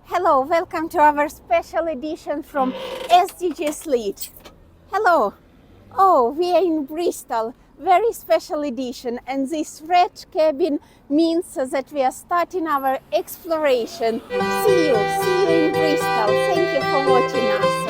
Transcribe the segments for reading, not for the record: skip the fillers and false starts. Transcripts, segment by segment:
Hello, welcome to our special edition from SDGs Lead. Hello. Oh, we are in Bristol, very special edition, and this red cabin means that we are starting our exploration. See you in Bristol. Thank you for watching us.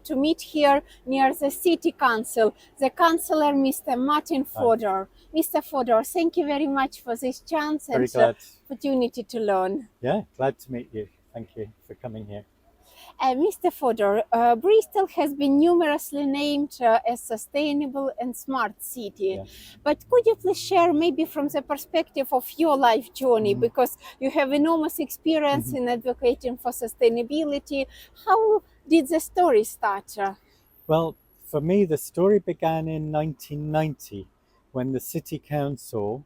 To meet here near the City Council, the Councillor Mr. Martin Fodor. Mr. Fodor, thank you very much for this chance and opportunity to learn. Yeah, glad to meet you. Thank you for coming here. Mr. Fodor, Bristol has been numerously named a sustainable and smart city. Yeah. But could you please share maybe from the perspective of your life journey, because you have enormous experience in advocating for sustainability. How did the story start? Well, for me, the story began in 1990 when the City Council,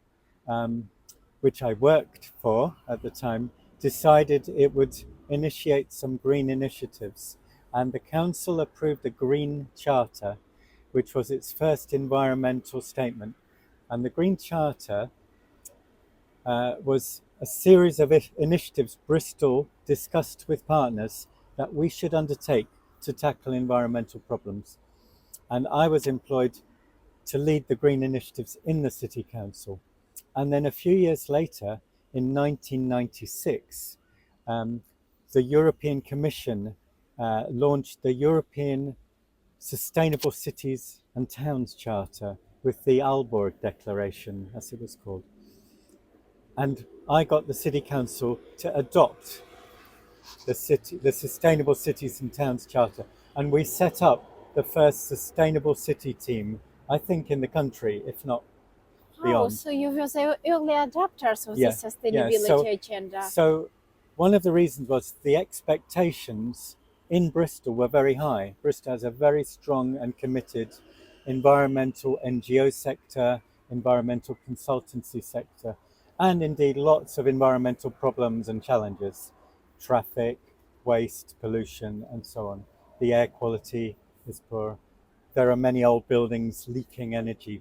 which I worked for at the time, decided it would initiate some green initiatives, and the council approved a green charter, which was its first environmental statement. And the green charter was a series of initiatives Bristol discussed with partners that we should undertake to tackle environmental problems. And I was employed to lead the green initiatives in the City Council. And then a few years later, in 1996, the European Commission launched the European Sustainable Cities and Towns Charter with the Aalborg Declaration, as it was called. And I got the City Council to adopt the Sustainable Cities and Towns Charter. And we set up the first sustainable city team, I think, in the country, if not beyond. So you were the early adopters of the sustainability agenda. So one of the reasons was the expectations in Bristol were very high. Bristol has a very strong and committed environmental NGO sector, environmental consultancy sector, and indeed lots of environmental problems and challenges: traffic, waste, pollution, and so on. The air quality is poor. There are many old buildings leaking energy.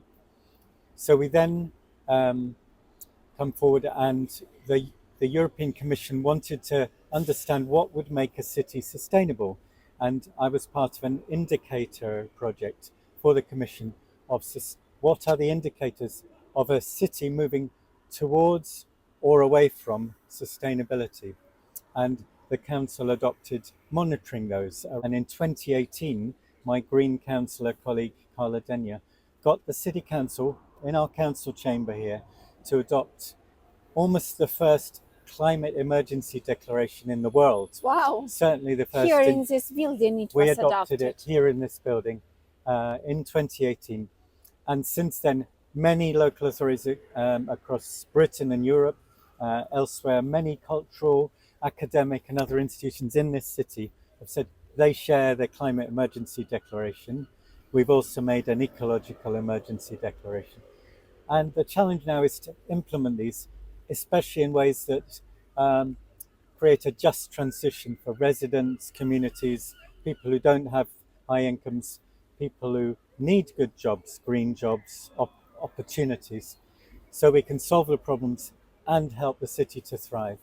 So we then come forward, and the European Commission wanted to understand what would make a city sustainable. And I was part of an indicator project for the Commission of what are the indicators of a city moving towards or away from sustainability. And the council adopted monitoring those. And in 2018, my Green Councillor colleague, Karyna Radchenko, got the City Council in our council chamber here to adopt almost the first climate emergency declaration in the world. Wow. Certainly the first. Here in this building it was adopted. We adopted it here in this building in 2018. And since then, many local authorities across Britain and Europe, elsewhere, many cultural, academic and other institutions in this city have said they share the climate emergency declaration. We've also made an ecological emergency declaration. And the challenge now is to implement these, especially in ways that create a just transition for residents, communities, people who don't have high incomes, people who need good jobs, green jobs, opportunities so we can solve the problems and help the city to thrive.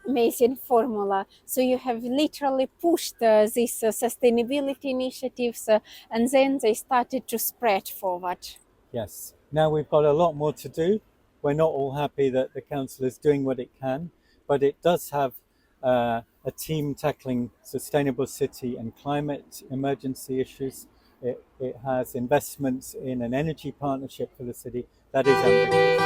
Amazing formula. So you have literally pushed these sustainability initiatives and then they started to spread forward. Yes. Now we've got a lot more to do. We're not all happy that the council is doing what it can, but it does have a team tackling sustainable city and climate emergency issues. It has investments in an energy partnership for the city that is ambitious.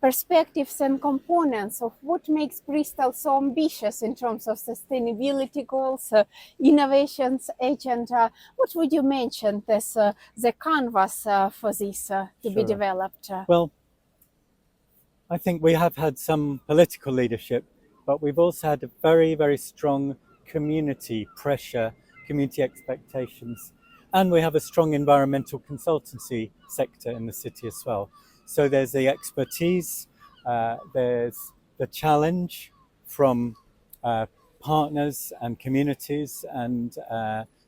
Perspectives and components of what makes Bristol so ambitious in terms of sustainability goals, innovations agenda. What would you mention as the canvas for this to be developed? Well, I think we have had some political leadership, but we've also had a very, very strong community pressure, community expectations, and we have a strong environmental consultancy sector in the city as well. So there's the expertise, there's the challenge from partners and communities and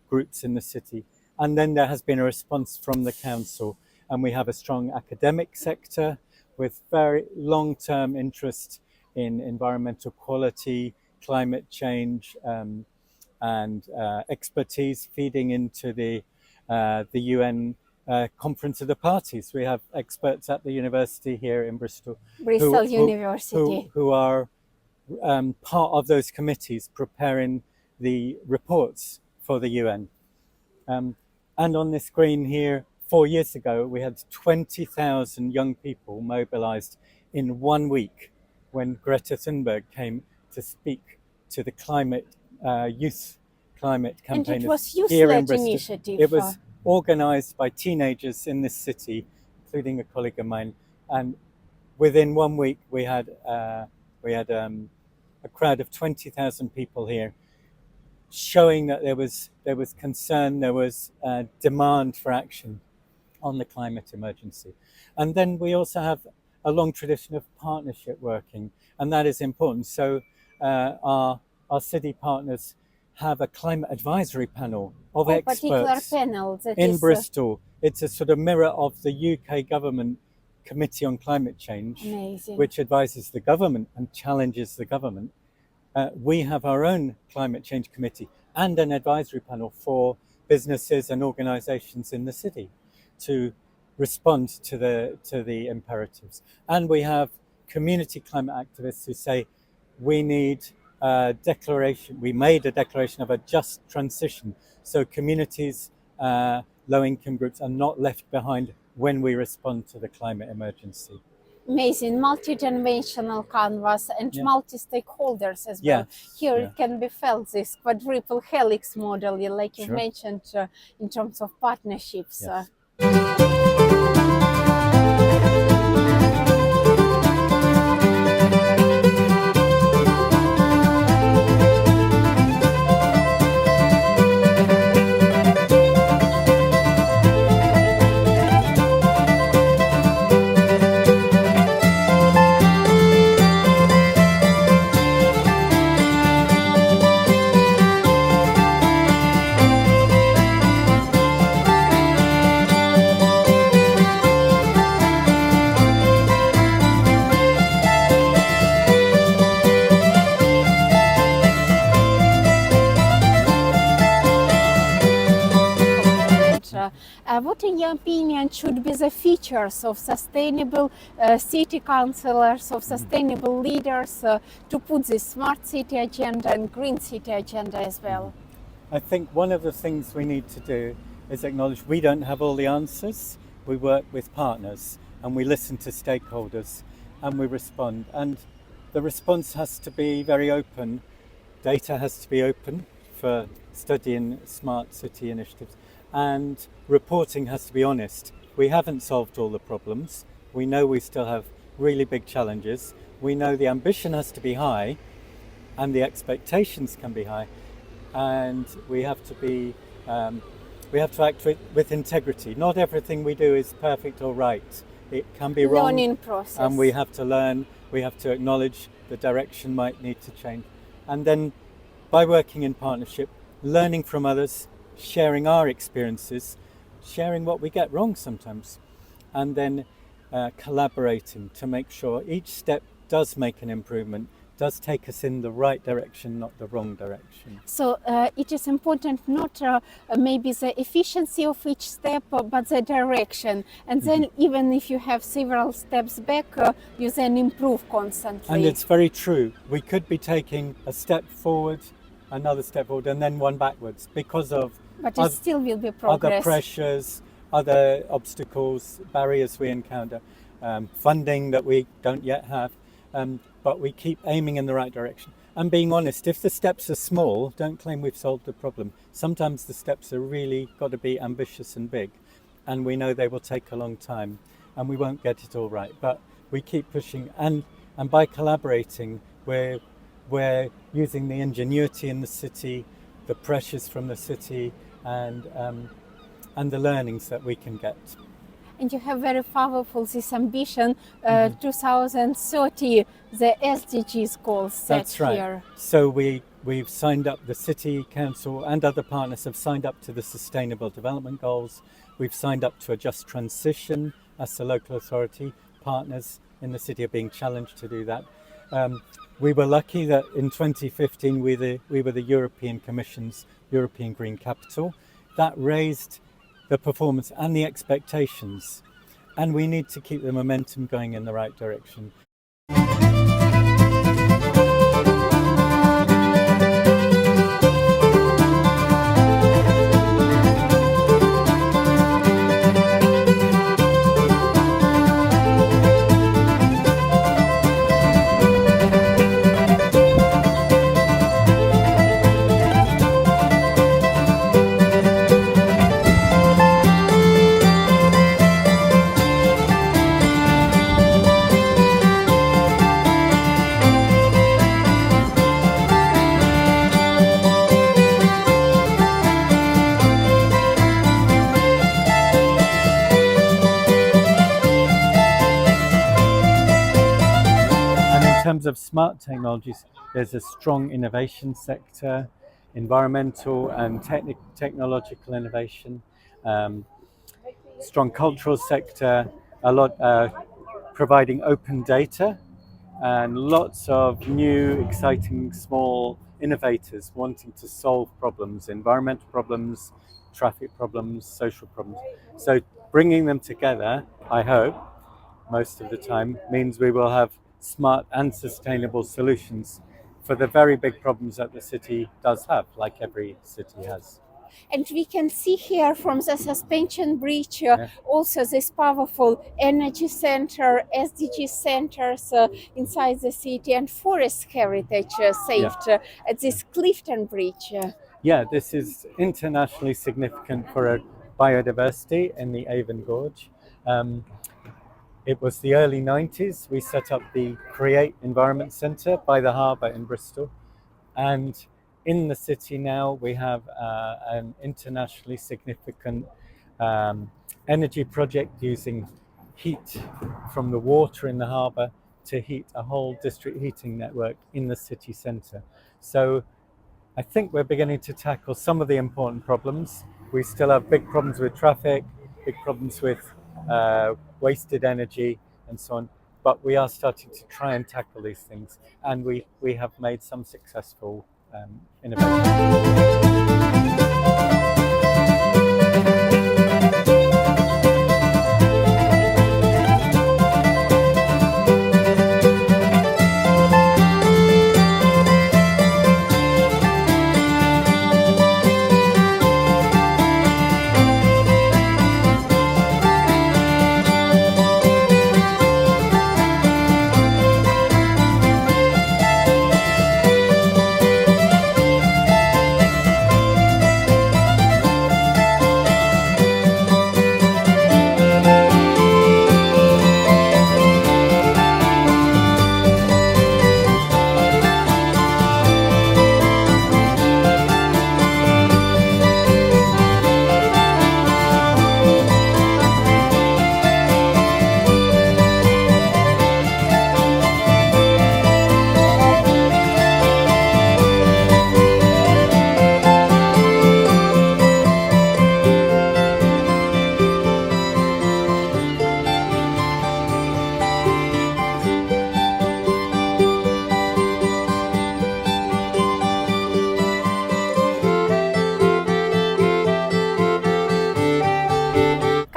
groups in the city. And then there has been a response from the council, and we have a strong academic sector with very long-term interest in environmental quality, climate change, and expertise feeding into the UN Conference of the Parties. We have experts at the university here in Bristol, University, who are part of those committees preparing the reports for the UN. And on the screen here, 4 years ago, we had 20,000 young people mobilized in 1 week when Greta Thunberg came to speak to the youth climate campaigners. And it was here in youth-led Bristol. initiative. It was organized by teenagers in this city, including a colleague of mine. And within 1 week, we had a crowd of 20,000 people here, showing that there was concern, there was demand for action on the climate emergency. And then we also have a long tradition of partnership working, and that is important. So our city partners have a climate advisory panel of experts in Bristol. It's a sort of mirror of the UK government Committee on Climate Change, Amazing. which advises the government and challenges the government. We have our own climate change committee and an advisory panel for businesses and organizations in the city to respond to the imperatives. And we have community climate activists who say we need a declaration. We made a declaration of a just transition, so communities, low-income groups are not left behind when we respond to the climate emergency. Amazing, multi-dimensional canvas and multi-stakeholders as well. Here it can be felt, this quadruple helix model, like you mentioned, in terms of partnerships. Yes. What, in your opinion, should be the features of sustainable city councillors, of sustainable leaders to put this smart city agenda and green city agenda as well? I think one of the things we need to do is acknowledge we don't have all the answers. We work with partners and we listen to stakeholders and we respond. And the response has to be very open. Data has to be open for studying smart city initiatives. And reporting has to be honest. We haven't solved all the problems. We know we still have really big challenges. We know the ambition has to be high and the expectations can be high. And we have to act with integrity. Not everything we do is perfect or right. It can be wrong. Learning process. And we have to learn. We have to acknowledge the direction might need to change. And then by working in partnership, learning from others, sharing our experiences, sharing what we get wrong sometimes, and then collaborating to make sure each step does make an improvement, does take us in the right direction, not the wrong direction. So it is important not maybe the efficiency of each step, but the direction. And then even if you have several steps back, you then improve constantly. And it's very true. We could be taking a step forward, another step forward, and then one backwards because of but it still will be progress. Other pressures, other obstacles, barriers we encounter, funding that we don't yet have. But we keep aiming in the right direction. And being honest, if the steps are small, don't claim we've solved the problem. Sometimes the steps are really got to be ambitious and big. And we know they will take a long time and we won't get it all right. But we keep pushing. And by collaborating, we're using the ingenuity in the city, the pressures from the city, and the learnings that we can get. And you have very powerful this ambition, 2030, the SDGs goals set. That's right. Here. So we've signed up, the City Council and other partners have signed up to the Sustainable Development Goals. We've signed up to a just transition as the local authority. Partners in the city are being challenged to do that. We were lucky that in 2015 we were the European Commission's European Green Capital. That raised the performance and the expectations, and we need to keep the momentum going in the right direction. In terms of smart technologies, there's a strong innovation sector, environmental and technological innovation, strong cultural sector, a lot providing open data, and lots of new, exciting, small innovators wanting to solve problems, environmental problems, traffic problems, social problems. So bringing them together, I hope, most of the time, means we will have smart and sustainable solutions for the very big problems that the city does have, like every city has. And we can see here from the suspension bridge also this powerful energy center, SDG centers inside the city, and forest heritage saved at this Clifton Bridge. Yeah, this is internationally significant for biodiversity in the Avon Gorge. It was the early 90s. We set up the Create Environment Centre by the harbour in Bristol. And in the city now, we have an internationally significant energy project using heat from the water in the harbour to heat a whole district heating network in the city centre. So I think we're beginning to tackle some of the important problems. We still have big problems with traffic, big problems with wasted energy and so on, but we are starting to try and tackle these things, and we have made some successful innovations.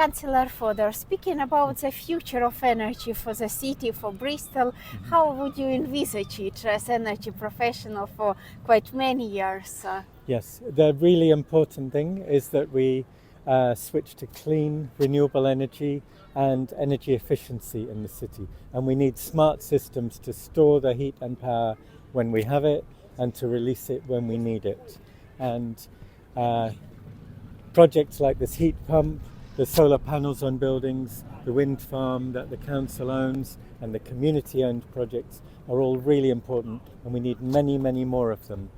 Councillor Fodor, speaking about the future of energy for the city, for Bristol, how would you envisage it as energy professional for quite many years? Yes, the really important thing is that we switch to clean, renewable energy and energy efficiency in the city. And we need smart systems to store the heat and power when we have it and to release it when we need it. And projects like this heat pump, the solar panels on buildings, the wind farm that the council owns, and the community-owned projects are all really important, and we need many, many more of them.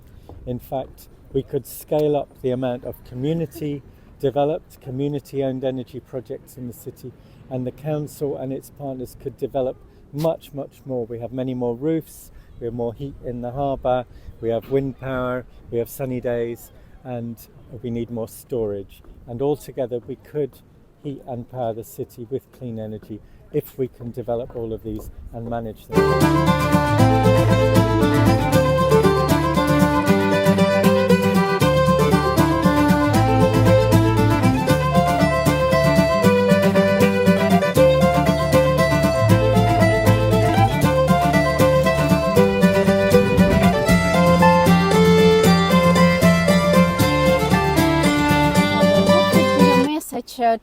In fact, we could scale up the amount of community-developed, community-owned energy projects in the city, and the council and its partners could develop much, much more. We have many more roofs, we have more heat in the harbour, we have wind power, we have sunny days, and we need more storage. And altogether we could heat and power the city with clean energy if we can develop all of these and manage them.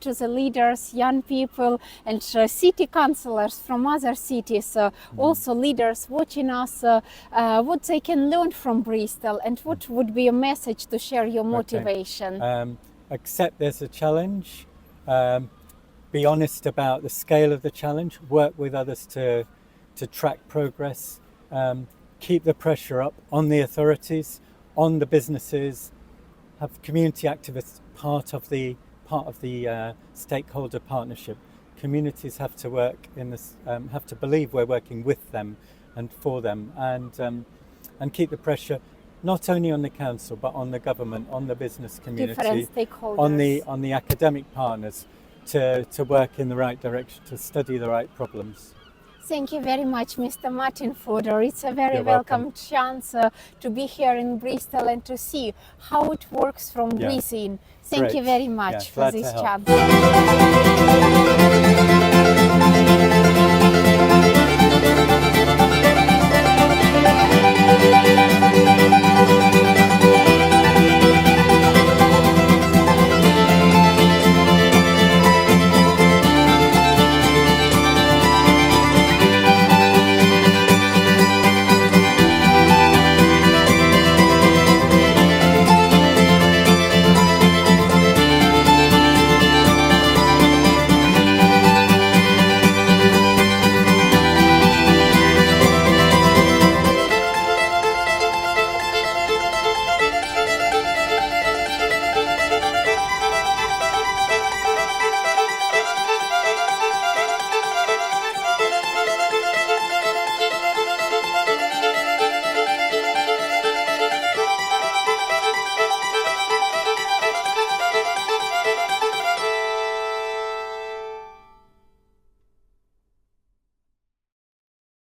To the leaders, young people and city councillors from other cities, also leaders watching us, what they can learn from Bristol, and what would be a message to share your motivation? Accept there's a challenge, be honest about the scale of the challenge, work with others to track progress, keep the pressure up on the authorities, on the businesses, have community activists part of the stakeholder partnership. Communities have to work in this, have to believe we're working with them and for them, and keep the pressure not only on the council but on the government, on the business community, different stakeholders, on the academic partners to work in the right direction, to study the right problems. Thank you very much, Mr. Martin Fodor. It's a very welcome chance to be here in Bristol and to see how it works from within. Thank you very much for this chance.